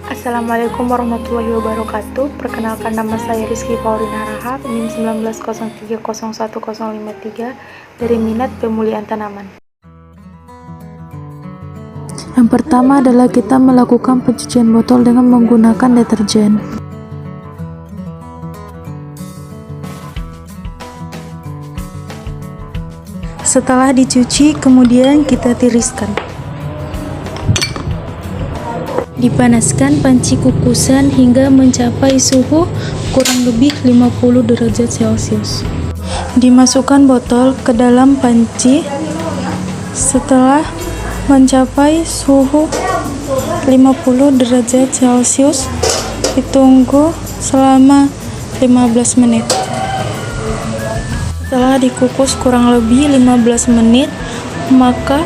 Assalamualaikum warahmatullahi wabarakatuh. Perkenalkan, nama saya Rizky Faurina Rahab, NIM 1903011053 dari Minat Pemulihan Tanaman. Yang pertama adalah kita melakukan pencucian botol dengan menggunakan deterjen. Setelah dicuci, kemudian kita tiriskan. Dipanaskan panci kukusan hingga mencapai suhu kurang lebih 50 derajat Celcius. Dimasukkan botol ke dalam panci. Setelah mencapai suhu 50 derajat Celcius, ditunggu selama 15 menit. Setelah dikukus kurang lebih 15 menit, maka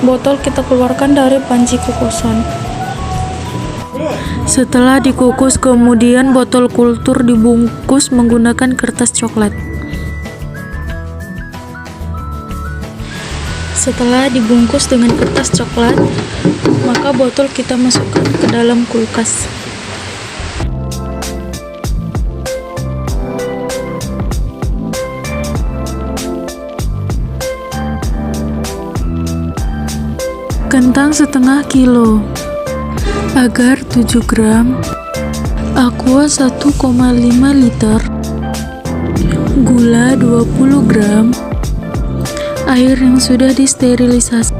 botol kita keluarkan dari panci kukusan. Setelah dikukus, kemudian botol kultur dibungkus menggunakan kertas coklat. Setelah dibungkus dengan kertas coklat, maka botol kita masukkan ke dalam kulkas. Kentang setengah kilo, agar 7 gram, aqua 1,5 liter, gula 20 gram, air yang sudah disterilisasi,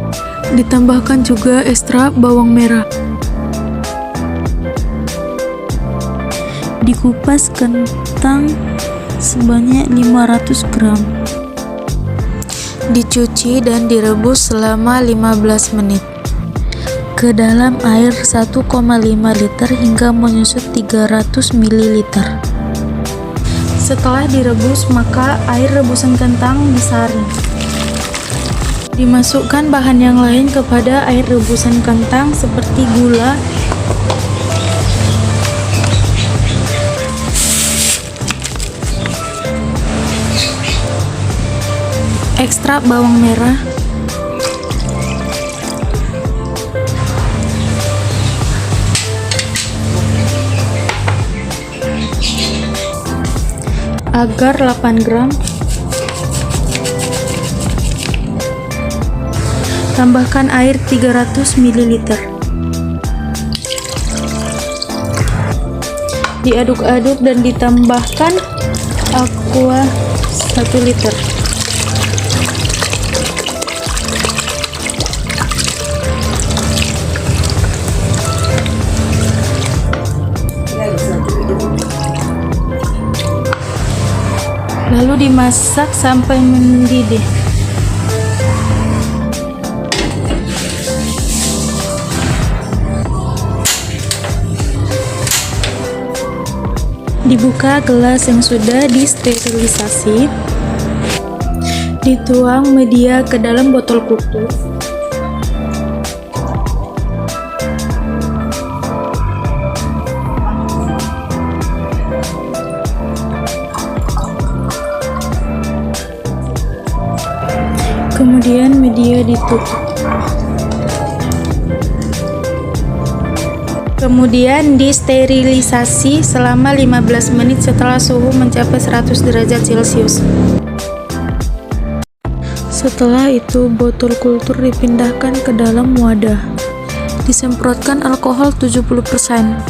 ditambahkan juga ekstrak bawang merah. Dikupas kentang sebanyak 500 gram. Dicuci dan direbus selama 15 menit ke dalam air 1,5 liter hingga menyusut 300 ml. Setelah direbus, maka air rebusan kentang disaring. Dimasukkan bahan yang lain kepada air rebusan kentang seperti gula, ekstrak bawang merah, agar 8 gram, tambahkan air 300 ml. Diaduk-aduk dan ditambahkan aqua 1 liter. Lalu dimasak sampai mendidih. Dibuka gelas yang sudah disterilisasi. Dituang media ke dalam botol kultur. Kemudian media ditutup. Kemudian disterilisasi selama 15 menit setelah suhu mencapai 100 derajat Celcius. Setelah itu, botol kultur dipindahkan ke dalam wadah. Disemprotkan alkohol 70%.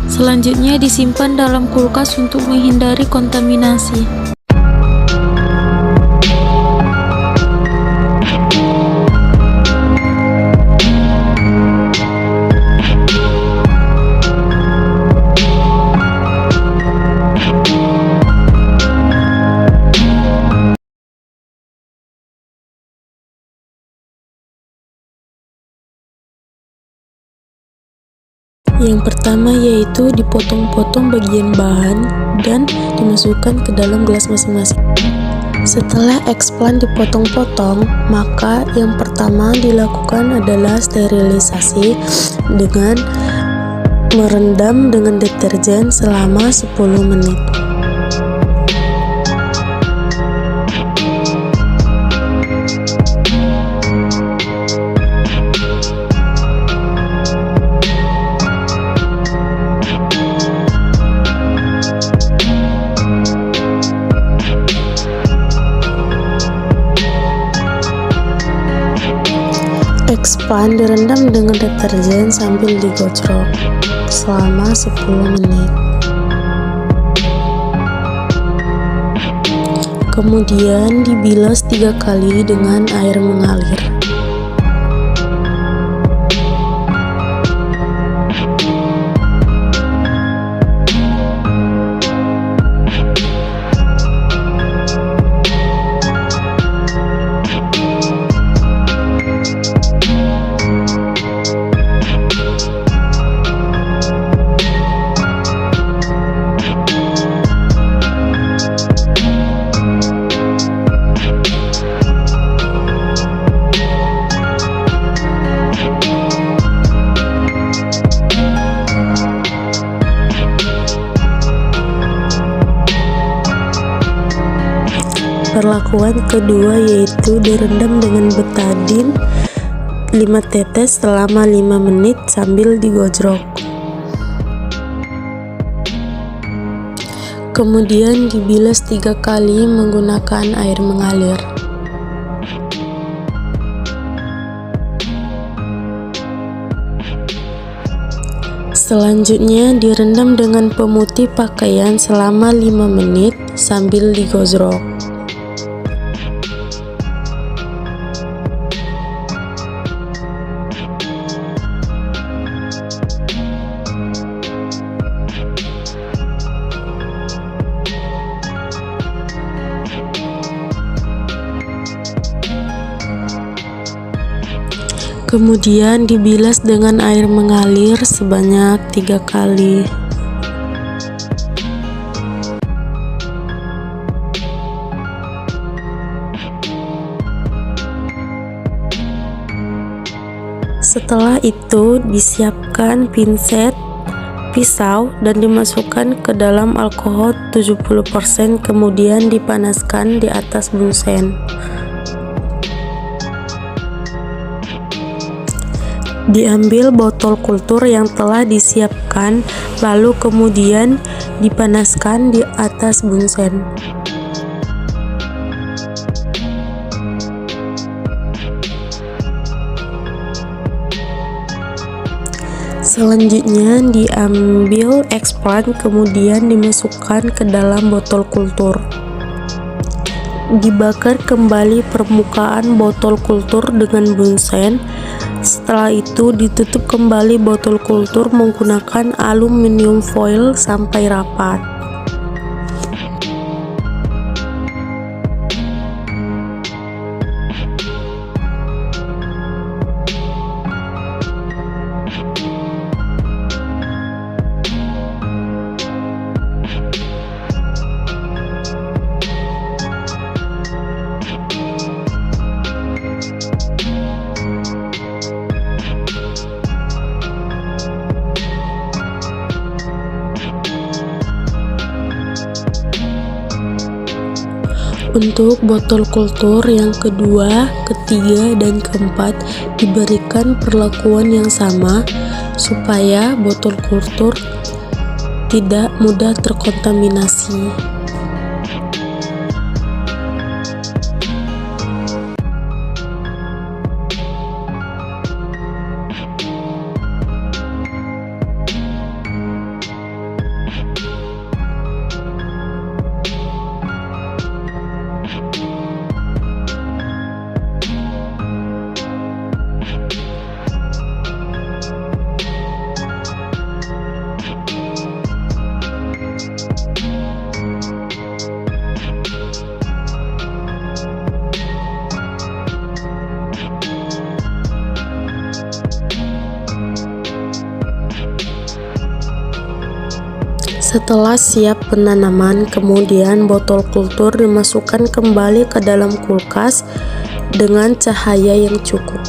Selanjutnya disimpan dalam kulkas untuk menghindari kontaminasi. Yang pertama yaitu dipotong-potong bagian bahan dan dimasukkan ke dalam gelas masing-masing. Setelah eksplan dipotong-potong, maka yang pertama dilakukan adalah sterilisasi dengan merendam dengan deterjen selama 10 menit. Expand direndam dengan deterjen sambil digocrok selama 10 menit. Kemudian dibilas 3 kali dengan air mengalir. Perlakuan kedua yaitu direndam dengan betadine 5 tetes selama 5 menit sambil digojrok. Kemudian dibilas 3 kali menggunakan air mengalir. Selanjutnya direndam dengan pemutih pakaian selama 5 menit sambil digojrok. Kemudian dibilas dengan air mengalir sebanyak 3 kali. Setelah itu disiapkan pinset, pisau, dan dimasukkan ke dalam alkohol 70%, kemudian dipanaskan di atas bunsen. Diambil botol kultur yang telah disiapkan, lalu kemudian dipanaskan di atas bunsen. Selanjutnya diambil expand, kemudian dimasukkan ke dalam botol kultur. Dibakar kembali permukaan botol kultur dengan bunsen. Setelah itu ditutup kembali botol kultur menggunakan aluminium foil sampai rapat. Untuk botol kultur yang kedua, ketiga, dan keempat diberikan perlakuan yang sama supaya botol kultur tidak mudah terkontaminasi. Setelah siap penanaman, kemudian botol kultur dimasukkan kembali ke dalam kulkas dengan cahaya yang cukup.